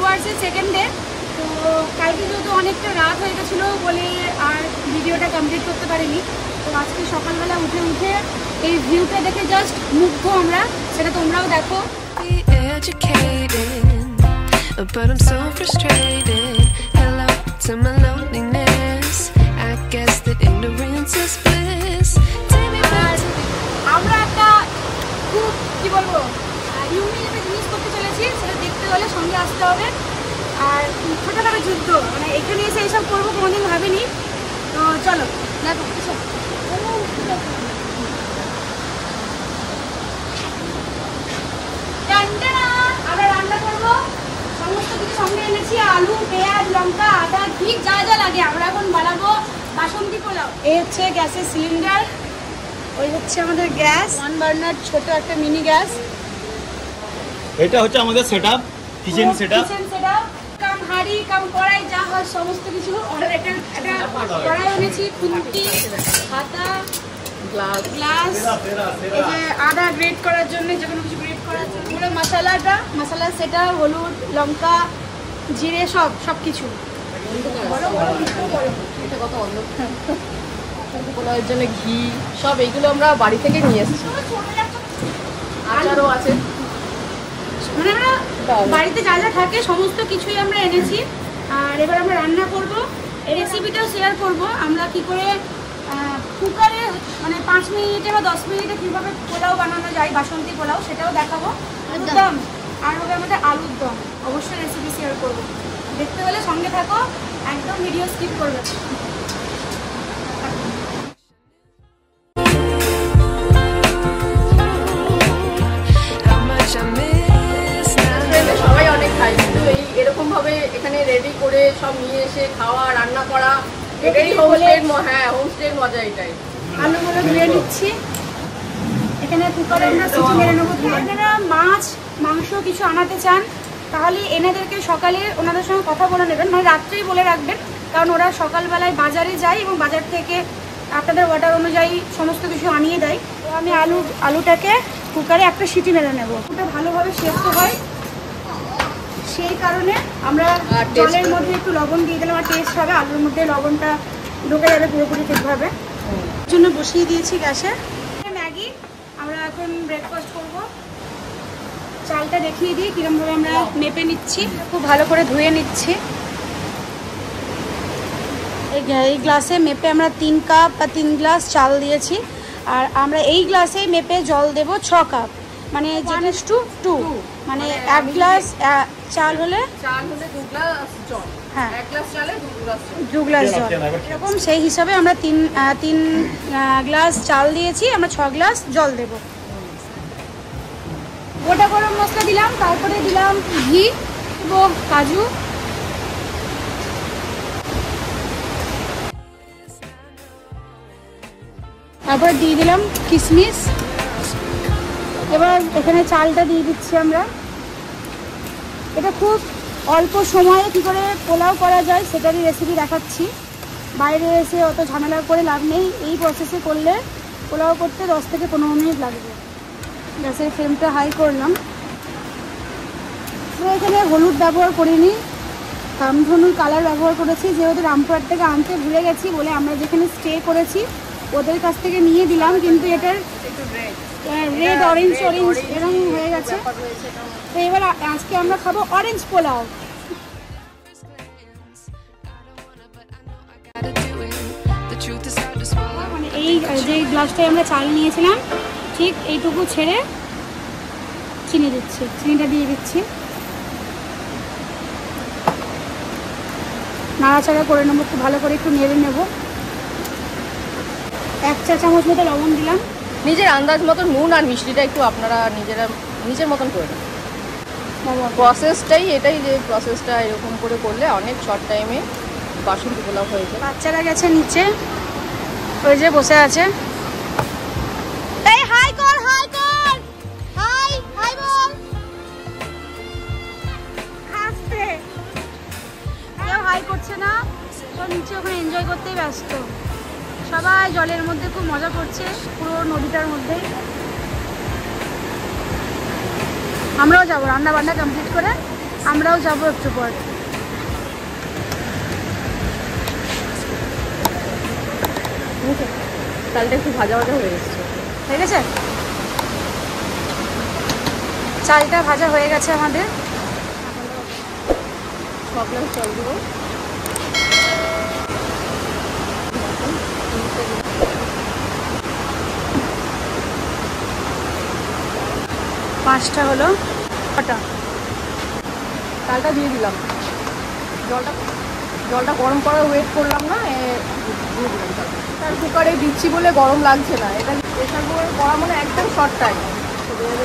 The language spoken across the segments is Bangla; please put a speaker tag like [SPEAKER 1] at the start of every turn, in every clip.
[SPEAKER 1] ভিউয়ার্সের সেকেন্ড ডে। তো কালকে যেহেতু অনেকটা রাত হয়ে গেছিলো বলে আর ভিডিওটা কমপ্লিট করতে পারিনি। তো আজকে সকালবেলা উঠে এই ভিউটা দেখে জাস্ট মুগ্ধ আমরা, সেটা তোমরাও দেখো। But I'm so frustrated. Hello to my loneliness. I guess that ignorance is bliss. আমরা একটা খুব কি বলবো ইউনিক একটা জিনিস করতে চলেছি, সেটা দেখতে হলে সঙ্গে আসতে হবে। আর ছোটোখাটো যুদ্ধ, মানে এখানে এসে এইসব করবো কোনোদিন ভাবিনি। তো চলো দেখো কিছু আমরা রান্না করবো। সমস্ত কিছু সঙ্গে এনেছি, আলু, পেঁয়াজ, লঙ্কা, আদা, ঘি, যা যা লাগে। আমরা এখন বানাবো বাসন্তী পোলাও। এই হচ্ছে গ্যাসের সিলিন্ডার, ওই হচ্ছে আমাদের গ্যাস, 1 বার্নার ছোট একটা মিনি গ্যাস।
[SPEAKER 2] এটা হচ্ছে আমাদের সেটআপ, কিচেন সেটআপ।
[SPEAKER 1] কাম হাঁড়ি, কাম কড়াই, যা হয় সমস্ত কিছু। আর এটা কড়াই এনেছি, খুন্তি, হাতা, গ্লাস, এই যে আদা গ্রেট করার জন্য, যে কোনো কিছু গ্রেট করার জন্য। পুরো মশলা সেটা, হলুদ, লঙ্কা, জিরে, সব কিছু।
[SPEAKER 3] পোলাওয়ের জন্য ঘি, সব এইগুলো আমরা বাড়ি থেকে নিয়ে এসেছি। আচারও আছে,
[SPEAKER 1] মানে আমরা বাড়িতে যা যা থাকে সমস্ত কিছুই আমরা এনেছি। আর এবার আমরা রান্না করব, এই রেসিপিটাও শেয়ার করব আমরা কি করে কুকারে, মানে 5 মিনিটে বা 10 মিনিটে কীভাবে পোলাও বানানো যায়, বাসন্তী পোলাও, সেটাও দেখাবো। একদম। আর হবে আমাদের আলুর দম, অবশ্যই রেসিপি শেয়ার করবো। দেখতে হলে সঙ্গে থাকো, একদম ভিডিও স্কিপ করবে।
[SPEAKER 3] সবাই অনেক খায়, কিন্তু এরকম ভাবে এখানে রেডি করে সব নিয়ে এসে খাওয়া, রান্না করা, এটাই হোমস্টের মজা। এটাই
[SPEAKER 1] আলুগুলো ধুয়ে নিচ্ছি, এখানে কুকারে আমরা সিটি মেরে নেবো। আপনারা মাছ মাংস কিছু আনাতে চান তাহলে এনাদেরকে সকালে ওনাদের সঙ্গে কথা বলে নেবেন, মানে রাত্রেই বলে রাখবেন, কারণ ওরা সকালবেলায় বাজারে যায় এবং বাজার থেকে আপনাদের অর্ডার অনুযায়ী সমস্ত কিছু আনিয়ে দেয়। তো আমি আলুটাকে কুকারে একটা সিটি মেরে নেবো। ওটা ভালোভাবে সেদ্ধ হয়, সেই কারণে আমরা জলের মধ্যে একটু লবণ দিয়ে দিলাম, আর টেস্ট হবে, আলুর মধ্যে লবণটা ঢুকে যাবে পুরোপুরি ঠিকভাবে। জন্য বসিয়ে দিয়েছি গ্যাসে ম্যাগি। আমরা এখন ব্রেকফাস্ট করব। চালটা দেখিয়ে দিই কিরমভাবে আমরা মেপে নিচ্ছি, খুব ভালো করে ধুয়ে নিচ্ছি। এই গ্লাসে মেপে আমরা 3 কাপ বা 3 গ্লাস চাল দিয়েছি, আর আমরা এই গ্লাসে মেপে জল দেব 6 কাপ, মানে 1:2, মানে 1 গ্লাস চাল হলে
[SPEAKER 3] 2 গ্লাস জল।
[SPEAKER 1] হ্যাঁ,
[SPEAKER 3] 1 গ্লাস চালে
[SPEAKER 1] 2 গ্লাস জল। এরকম সেই হিসাবে আমরা 3 গ্লাস চাল দিয়েছি, আমরা 6 গ্লাস জল দেব। গোটা গরম মশলা দিলাম, তারপরে দিলাম ঘি এবং কাজু, তারপরে দিয়ে দিলাম কিশমিশ। এবার এখানে চালটা দিয়ে দিচ্ছি আমরা। এটা খুব অল্প সময়ে কী করে পোলাও করা যায় সেটারই রেসিপি দেখাচ্ছি। বাইরে এসে অত ঝামেলা করে লাভ নেই, এই প্রসেসে করলে পোলাও করতে 10 থেকে 15 মিনিট লাগবে। গ্যাসের ফ্লেমটা হাই করলাম। তো এখানে হলুদ ব্যবহার করিনি, কামধনুর কালার ব্যবহার করেছি, যেহেতু রামপুরহাট থেকে আনতে ভুলে গেছি বলে আমরা যেখানে স্টে করেছি ওদের কাছ থেকে নিয়ে দিলাম, কিন্তু এটার রেড অরেঞ্জ এরকম হয়ে গেছে। তো এবার আজকে আমরা খাবো অরেঞ্জ পোলাও। মানে এই যে গ্লাসটায় আমরা চাল নিয়েছিলাম ঠিক এইটুকু ছেড়ে চিনি দিচ্ছি, চিনিটা দিয়ে দিচ্ছি, নাড়াচাড়া করে নেবো, খুব ভালো করে একটু নেড়ে নেবো। 1 চা চামচ মতো লবণ দিলাম।
[SPEAKER 3] নিজের আন্দাজ মতো নুন আর মিষ্টিটা একটু আপনারা নিজের মতন করে নেন। প্রসেসটাই এটাই, যে প্রসেসটা এরকম করে করলে অনেক শর্ট টাইমে বাসন্তী পোলাও হয়ে যায়।
[SPEAKER 1] বাচ্চারা গেছে নিচে, ওই যে বসে আছে। এই হাই কর, হাই কর, হাই হাই বল। হাসতে কেউ হাই করছে না, তো নিচে ওখানে এনজয় করতেই ব্যস্ত। সবাই জলের মধ্যে খুব মজা করছে, পুরো নদীটার মধ্যে। আমরাও যাবো রান্না বান্না কমপ্লিট করে, আমরাও যাবো একটু পর।
[SPEAKER 3] চালটা একটু ভাজা ভাজা হয়ে এসছে।
[SPEAKER 1] হয়ে গেছে, চালটা ভাজা হয়ে গেছে আমাদের।
[SPEAKER 3] সবগুলো চাল দেবো।
[SPEAKER 1] পাঁচটা হলো, কটা
[SPEAKER 3] চালটা দিয়ে দিলাম। জলটা গরম করার ওয়েট করলাম না, দিয়ে দিলাম চালটা। তার কুকারে দিচ্ছি বলে গরম লাগছে না, এটা প্রেসার কুকারে করা মানে একদম শর্ট টাইম।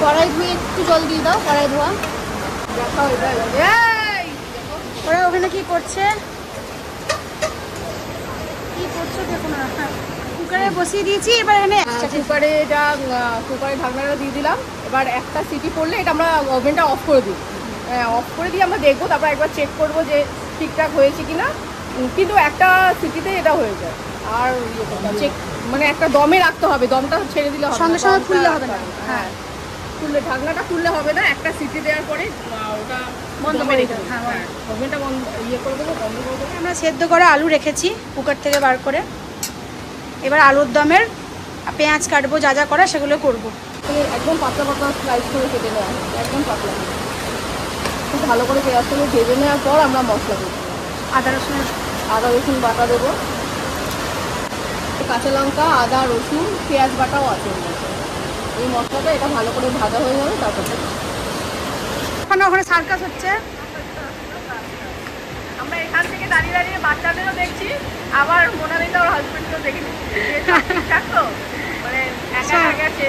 [SPEAKER 1] কড়াই ধুয়ে একটু জল দিয়ে দাও, কড়াই ধোয়া।
[SPEAKER 3] দেখা হয়ে যায়।
[SPEAKER 1] ওরা ওখানে কি করছে দেখো না। কুকারে বসিয়ে দিয়েছি, এবার এখানে
[SPEAKER 3] কুকারে ঢাকনাটা দিয়ে দিলাম। এবার একটা সিটি পড়লে এটা আমরা ওভেনটা অফ করে দিই। অফ করে দিয়ে আমরা দেখবো, তারপর একবার চেক করবো যে ঠিকঠাক হয়েছে কিনা। কিন্তু একটা সিটিতে এটা হয়ে যায়। আর চেক মানে একটা দমে রাখতে হবে, দমটা ছেড়ে দিলে হবে,
[SPEAKER 1] সঙ্গে সঙ্গে খুললে হবে না।
[SPEAKER 3] হ্যাঁ, খুললে ঢাকনাটা খুললে হবে না, একটা সিটি দেওয়ার পরে ওটা
[SPEAKER 1] বন্ধ করে দিতে হবে।
[SPEAKER 3] হ্যাঁ, ওভেনটা বন্ধ করে দেবো, বন্ধ করে দেবো।
[SPEAKER 1] আমরা সেদ্ধ করা আলু রেখেছি কুকার থেকে বার করে। এবার আলুর দমের পেঁয়াজ কাটবো, যা যা করা সেগুলো করবো।
[SPEAKER 3] একদম পাতলা পাতলা স্লাইস করে কেটে নেওয়া, একদম পাতলা। খুব ভালো করে পেঁয়াজগুলো ভেজে নেওয়ার পর আমরা মশলা দেবো।
[SPEAKER 1] আদা রসুন
[SPEAKER 3] বাটা দেবো, কাঁচা লঙ্কা, আদা রসুন, পেঁয়াজ বাটাও আছে। এই মশলাটা এটা ভালো করে ভাজা হয়ে যাবে, তারপরে
[SPEAKER 1] ওখানে সার্কাস হচ্ছে।
[SPEAKER 3] আমরা এখান থেকে দাঁড়িয়ে দাঁড়িয়ে বাচ্চাদেরও দেখছি, আবার মোনালিসা ওর হাজবেন্ডকেও দেখে নিচ্ছি। তো মানে একা গেছে,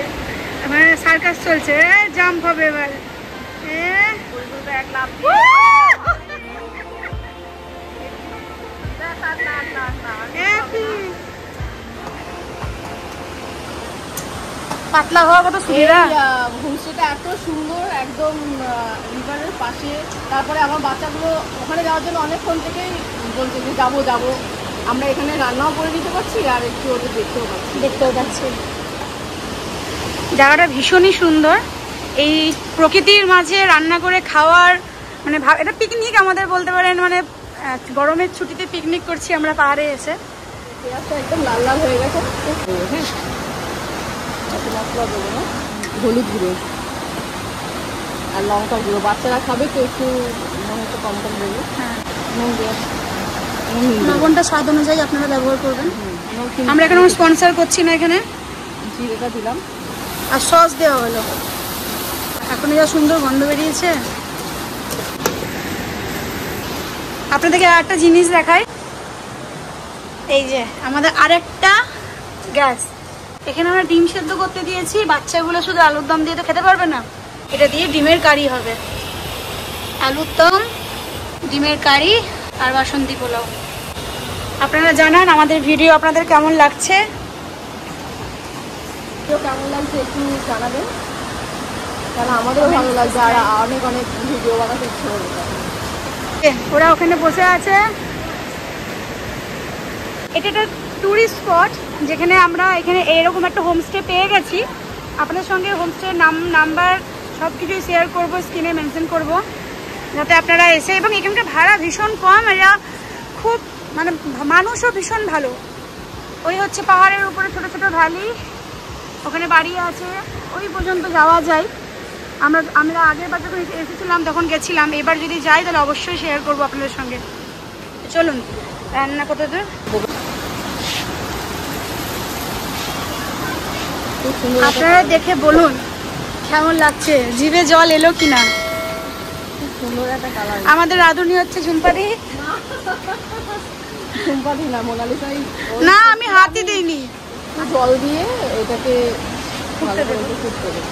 [SPEAKER 1] মানে সার্কাস চলছে, জাম্প হবে এবার।
[SPEAKER 3] এক লাভ
[SPEAKER 1] পাতলা হওয়ার কত সুবিধা।
[SPEAKER 3] হোমস্টেটা এত সুন্দর, একদম রিভারের পাশে। তারপরে আমার বাচ্চাগুলো ওখানে যাওয়ার জন্য অনেকক্ষণ থেকেই বলছে যে যাবো। আমরা এখানে রান্নাও করে দিতে পারছি, আর একটু ওদের দেখতেও পাচ্ছি।
[SPEAKER 1] জায়গাটা ভীষণই সুন্দর। এই প্রকৃতির মাঝে রান্না করে খাওয়ার মানে এটা পিকনিক আমাদের বলতে পারেন। মানে গরমের ছুটিতে পিকনিক করছি আমরা পাহাড়ে এসে।
[SPEAKER 3] পেঁয়াজটা একদম লাল লাল হয়ে গেছে। হ্যাঁ, মশলা দেবো না, হলুদ গুঁড়ো আর লঙ্কা গুঁড়ো। বাচ্চারা খাবে তো একটু কম দেবো।
[SPEAKER 1] হ্যাঁ,
[SPEAKER 3] লবণটা
[SPEAKER 1] স্বাদ অনুযায়ী আপনারা ব্যবহার করবেন। আমরা এখানে স্পন্সর করছি না, এখানে
[SPEAKER 3] জিরেটা দিলাম
[SPEAKER 1] আর সস দেওয়া হলো। এখন যা সুন্দর গন্ধ বেরিয়েছে। আপনাদেরকে আর একটা জিনিস দেখাই। এই যে আমাদের আরেকটা গ্যাস, এখানে আমরা ডিম সেদ্ধ করতে দিয়েছি। বাচ্চাগুলো শুধু আলুর দম দিয়ে তো খেতে পারবে না, এটা দিয়ে ডিমের কারি হবে। আলুর দম, ডিমের কারি আর বাসন্তী পোলাও। আপনারা জানান আমাদের ভিডিও আপনাদের কেমন লাগছে।
[SPEAKER 3] কেমন লাগছে একটু জানাবেন, কারণ আমাদেরও ভালো লাগছে আর অনেক ভিডিও বানাতে ইচ্ছে করবে।
[SPEAKER 1] ওরা ওখানে বসে আছে। এটা একটা টুরিস্ট স্পট, যেখানে আমরা এখানে এরকম একটা হোমস্টে পেয়ে গেছি। আপনাদের সঙ্গে হোমস্টের নাম্বার সব কিছুই শেয়ার করবো, স্ক্রিনে মেনশন করব, যাতে আপনারা এসে। এবং এখানকার ভাড়া ভীষণ কম, এরা খুব মানে মানুষও ভীষণ ভালো। ওই হচ্ছে পাহাড়ের উপরে ছোট ছোট ভ্যালি, ওখানে বাড়ি আছে, ওই পর্যন্ত যাওয়া যায়। আমরা আগের বার যখন এসেছিলাম তখন গেছিলাম, এবার যদি যাই তাহলে অবশ্যই শেয়ার করবো আপনাদের সঙ্গে। চলুন, রান্না কত দূর আপনারা দেখে বলুন কেমন লাগছে, জিভে জল এলো কিনা। আমাদের রাঁধুনি হচ্ছে ঝুমপাদি।
[SPEAKER 3] না, মোনালিসাই
[SPEAKER 1] না, আমি হাতই দিইনি।
[SPEAKER 3] জল দিয়ে এটাকে ফুটতে দেবো।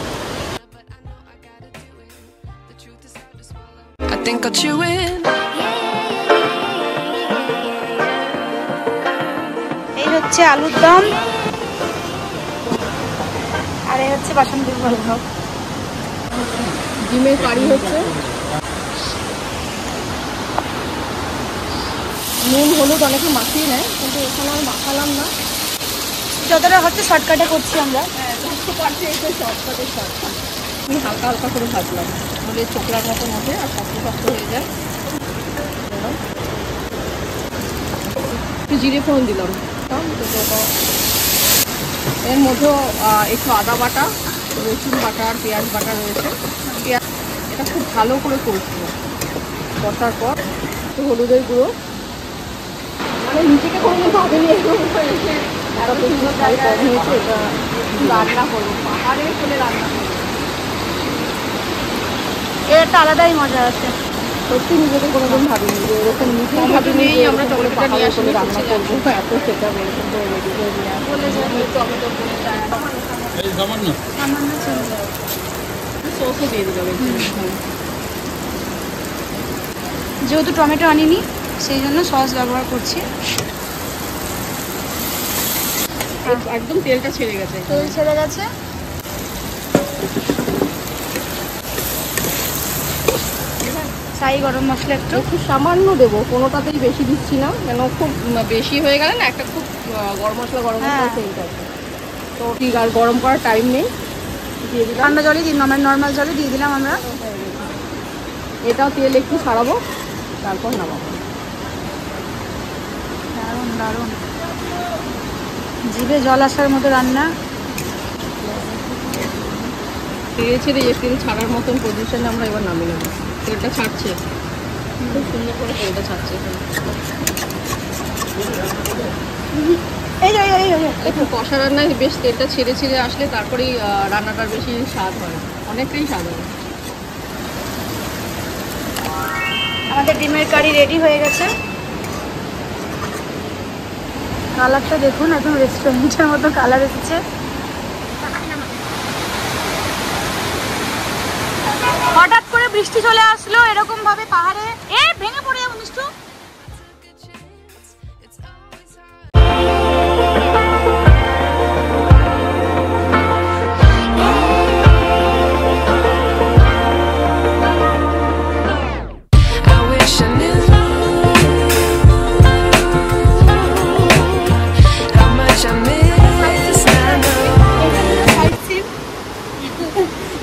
[SPEAKER 1] এই হচ্ছে আলুর দম আর এই হচ্ছে বাসন্তী পোলাও।
[SPEAKER 3] ডিমের কারি হচ্ছে। নুন হলুদ অনেকে মাখিয়ে নেয়, কিন্তু এখানে আমি মাখালাম না।
[SPEAKER 1] যতটা হচ্ছে শর্টকাটে করছি আমরা।
[SPEAKER 3] হ্যাঁ, শর্টকাটে আমি হালকা হালকা করে ভাজলাম। তাহলে ছোকরার মতন ওঠে আর শক্ত শক্ত হয়ে যায়। একটু জিরে ফোড়ন দিলাম, এর মধ্যেও একটু আদা বাটা, রসুন বাটা আর পেঁয়াজ বাটা রয়েছে। পেঁয়াজ এটা খুব ভালো করে কষবো, কষার পর একটু হলুদের গুঁড়ো, মানে নিজেকে কোনো ভাবেনি এরকম হয়েছে, এত বেশি ঝাল কম হয়েছে, এটা রান্না করবো, পাহাড়ে চলে রান্না করবো,
[SPEAKER 1] এর একটা আলাদাই মজা আছে।
[SPEAKER 3] সত্যি নিজেকে কোনোদিন ভাবিনি যে এরকম নিচে ভাবিনি আমরা টমেটোটা নিয়ে আসলে রান্না করবো, এত সেটা এরকম করে রেডি করে নিয়ে
[SPEAKER 1] বলে যাবে
[SPEAKER 3] টমেটো
[SPEAKER 1] সামান্য ছিল,
[SPEAKER 3] সসও দিয়ে দিলাম।
[SPEAKER 1] যেহেতু টমেটো আনিনি সেই জন্য সস ব্যবহার করছি।
[SPEAKER 3] একদম তেলটা ছেড়ে গেছে,
[SPEAKER 1] তেল ছেড়ে গেছে। ছাই গরম মশলা একটু
[SPEAKER 3] সামান্য দেবো, কোনোটাতেই বেশি দিচ্ছি না, কেন খুব বেশি হয়ে গেলে না একটা খুব গরম মশলা সেন্ট আছে, তো ঠিক আর গরম করার টাইম নেই, দিয়ে দিলাম।
[SPEAKER 1] ঠান্ডা জলে দিই, নর্মাল জলে দিয়ে দিলাম আমরা।
[SPEAKER 3] এটাও তেল একটু ছাড়াবো, তারপর নামাবো।
[SPEAKER 1] দারুণ দারুণ, জিভে জল আসার মতো রান্না।
[SPEAKER 3] তেল ছেড়ে যে তেল ছাড়ার মতন পজিশনে আমরা এবার নামিয়ে নেবো। তেলটা ছাড়ছে, খুব সুন্দর করে তেলটা ছাড়ছে। একটু কষা রান্নায় বেশ তেলটা ছেড়ে ছেড়ে আসলে তারপরেই রান্নাটার বেশি স্বাদ হয়, অনেকটাই স্বাদ হয়।
[SPEAKER 1] আমাদের ডিমের কারি রেডি হয়ে গেছে। কালারটা দেখুন, একদম রেস্টুরেন্টের মতো কালার এসেছে। হঠাৎ করে বৃষ্টি চলে আসলো এরকম ভাবে পাহাড়ে, ভেঙে পড়ে যাবো মিষ্টু।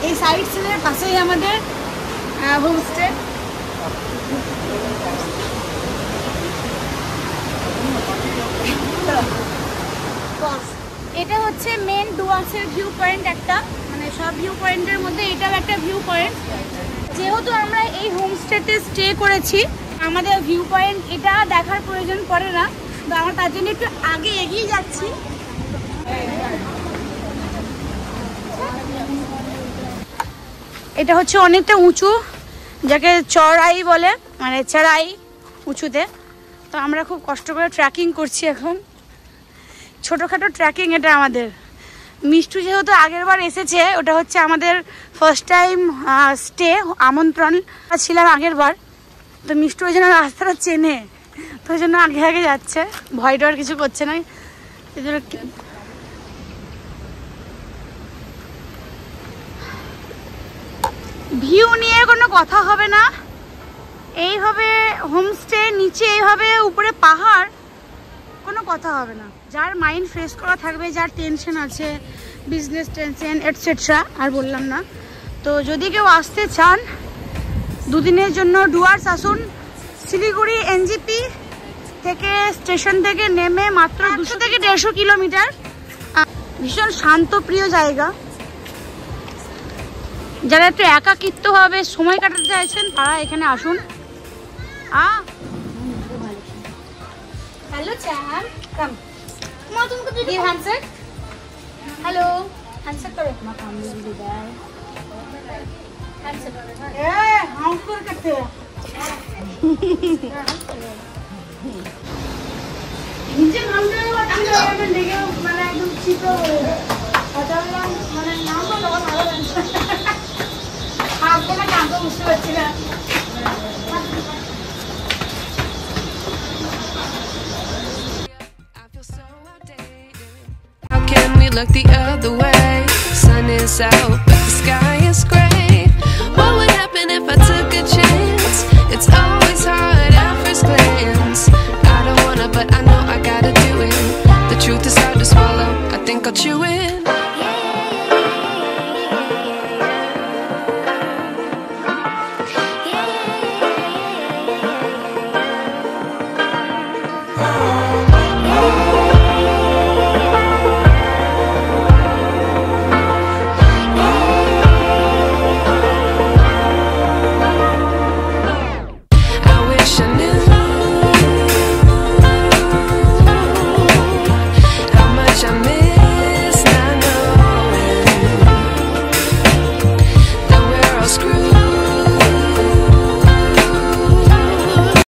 [SPEAKER 1] এই সাইড সিনের পাশেই আমাদের হোমস্টে। এটা হচ্ছে মেন ডুয়ার্সের ভিউ পয়েন্ট, একটা মানে সব ভিউ পয়েন্টের মধ্যে এটাও একটা ভিউ পয়েন্ট। যেহেতু আমরা এই হোমস্টেতে স্টে করেছি, আমাদের ভিউ পয়েন্ট এটা দেখার প্রয়োজন পড়ে না, তো আমরা তার জন্য একটু আগে এগিয়ে যাচ্ছি। এটা হচ্ছে অনেকটা উঁচু, যাকে চড়াই বলে, মানে চড়াই উঁচুতে। তো আমরা খুব কষ্ট করে ট্রেকিং করছি এখন, ছোটোখাটো ট্রেকিং এটা আমাদের। মিষ্টু যেহেতু আগের বার এসেছে, ওটা হচ্ছে আমাদের ফার্স্ট টাইম স্টে, আমন্ত্রণ ছিলাম আগের বার, তো মিষ্টু ওই জন্য রাস্তাটা চেনে, তো ওই জন্য আগে আগে যাচ্ছে, ভয় ডর কিছু করছে না। ভিউ নিয়ে কোনো কথা হবে না, এইভাবে হোমস্টে, নিচে এইভাবে উপরে পাহাড়, কোনো কথা হবে না। যার মাইন্ড ফ্রেশ করা থাকবে, যার টেনশন আছে, বিজনেস টেনশন এটসেট্রা, আর বললাম না, তো যদি কেউ আসতে চান দুদিনের জন্য ডুয়ার্স আসুন। শিলিগুড়ি এনজিপি থেকে, স্টেশন থেকে নেমে মাত্র 200 থেকে 150 কিলোমিটার। ভীষণ শান্তপ্রিয় জায়গা। যারা একটু একাকিত্বভাবে সময় কাটাতে চাইছেন তারা এখানে আসুন। হ্যালো চ্যাম, কাম মা, तुमको दीदी हैंडसेट, हेलो हैंडसेट करो, मां काम दीदी बाय हैंडसेट ए हम कर करते हैं नीचे नामটা আমি এখন দেখে মানে একদম চিত্র আদারলাম, মানে নাম বলো ভালো লাগছে, আপনারা নাম তো বুঝতে পারছি না।
[SPEAKER 4] How can we look the other way? Sun is out, but the sky is gray.